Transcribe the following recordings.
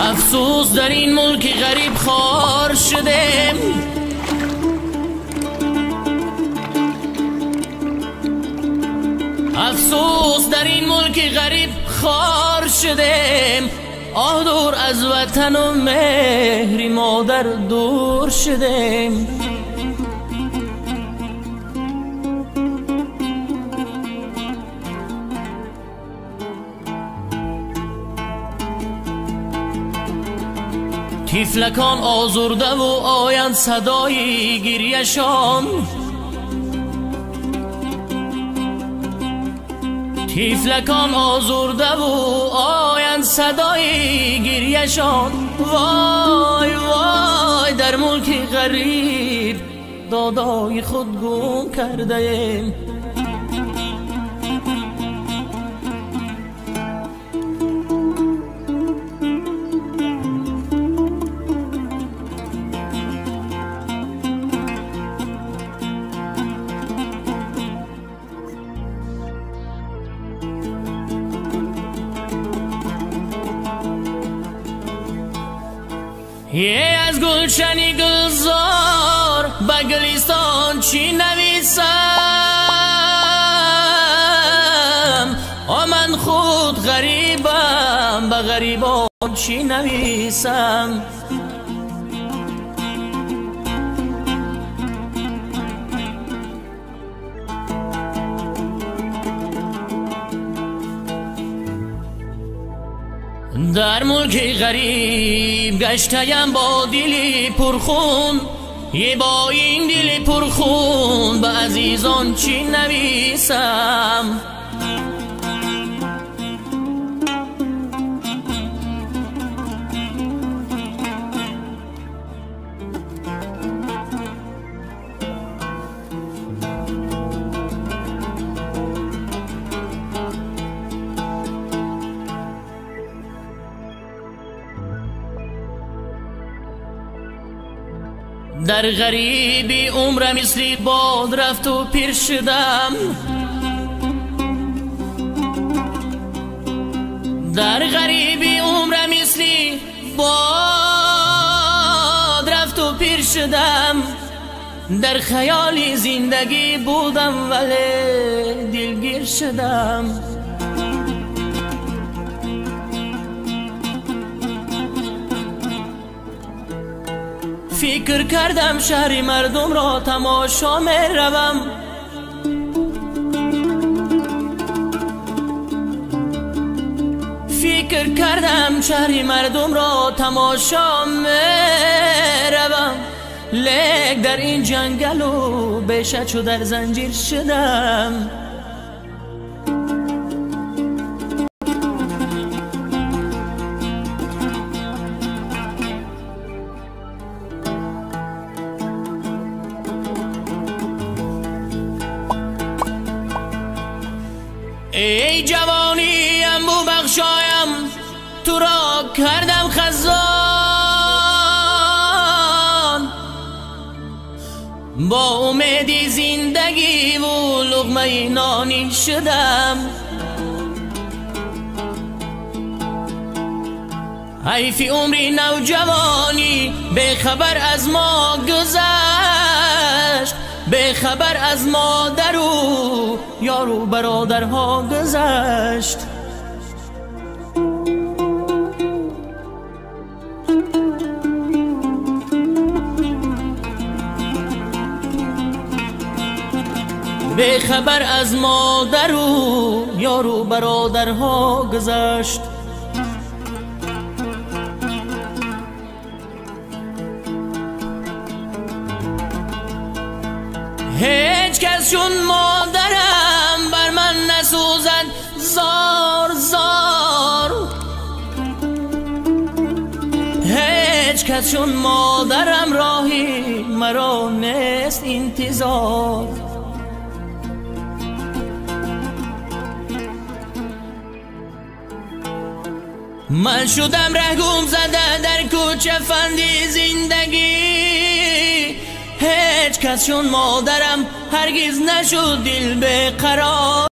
افسوس در این ملک غریب خوار شدیم، افسوس در این ملک غریب خوار شدیم. آه دور از وطن و مهری مادر دور شدیم. تیفلکان آزرده و آیند صدای گریه‌شان، تیفلکان آزرده و آیند صدای گریه‌شان. وای وای در ملک غریب دادای خود گم کرده ایم. یه از گلشنی گلزار به گلیستان چی نویسم؟ من خود غریبم، به غریبان چی نویسم؟ در ملک غریب گشتیم با دلی پرخون، یه با این دل پرخون به عزیزان چی نویسم؟ در غریبی عمرم مثل باد رفت و پیر شدم، در غریبی عمرم مثل باد رفت و پیر شدم. در خیالی زندگی بودم ولی دلگیر شدم. فکر کردم شهر مردم را تماشا می روم، فکر کردم شهر مردم را تماشا می روم. لیک در این جنگل و بیشه چو در زنجیر شدم. ای جوانیم ببخشایم تو را کردم خزان، با امیدی زندگی و لقمه نانی شدم. حیف عمری نوجوانی به خبر از ما گذشت، به خبر از مادر و یار و برادرها گذشت. به خبر از مادر و یار و برادرها گذشت. هیچ کس چون مادرم بر من نسوزد زار زار، هیچ کس چون مادرم راهی مرا نیست انتظار. من شدم رهگم زده در کوچه فندی زندگی، هیچ کس چون مادرم هرگز نشد دل به قرار.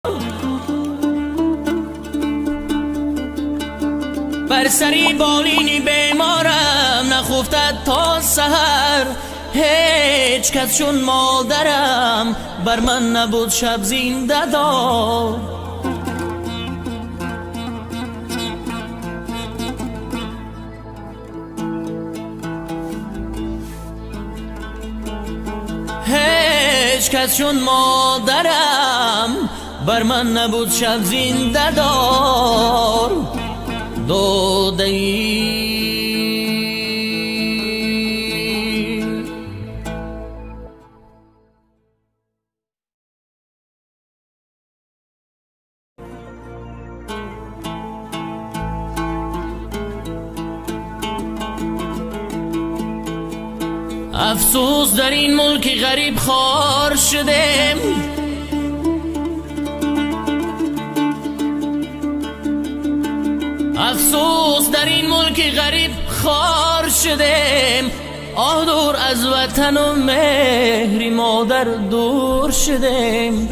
بر پسری بالینی بیمارم نخفتد تا سحر، هیچ کس چون مادرم بر من نبود شب زنده دار. هیچ کس چون مادرم بر من نبود شب زنده دار. دوده‌ای افسوس در این ملک غریب خوار شدم، افسوس در این ملک غریب خوار شدم. آه دور از وطن و مهری مادر دور شدم.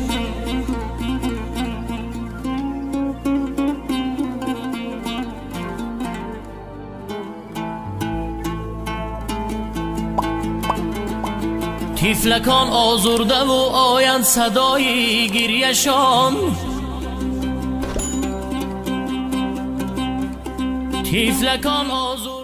طفلکان آزرده و آیند صدای گریه‌شان، طفلکان آزرده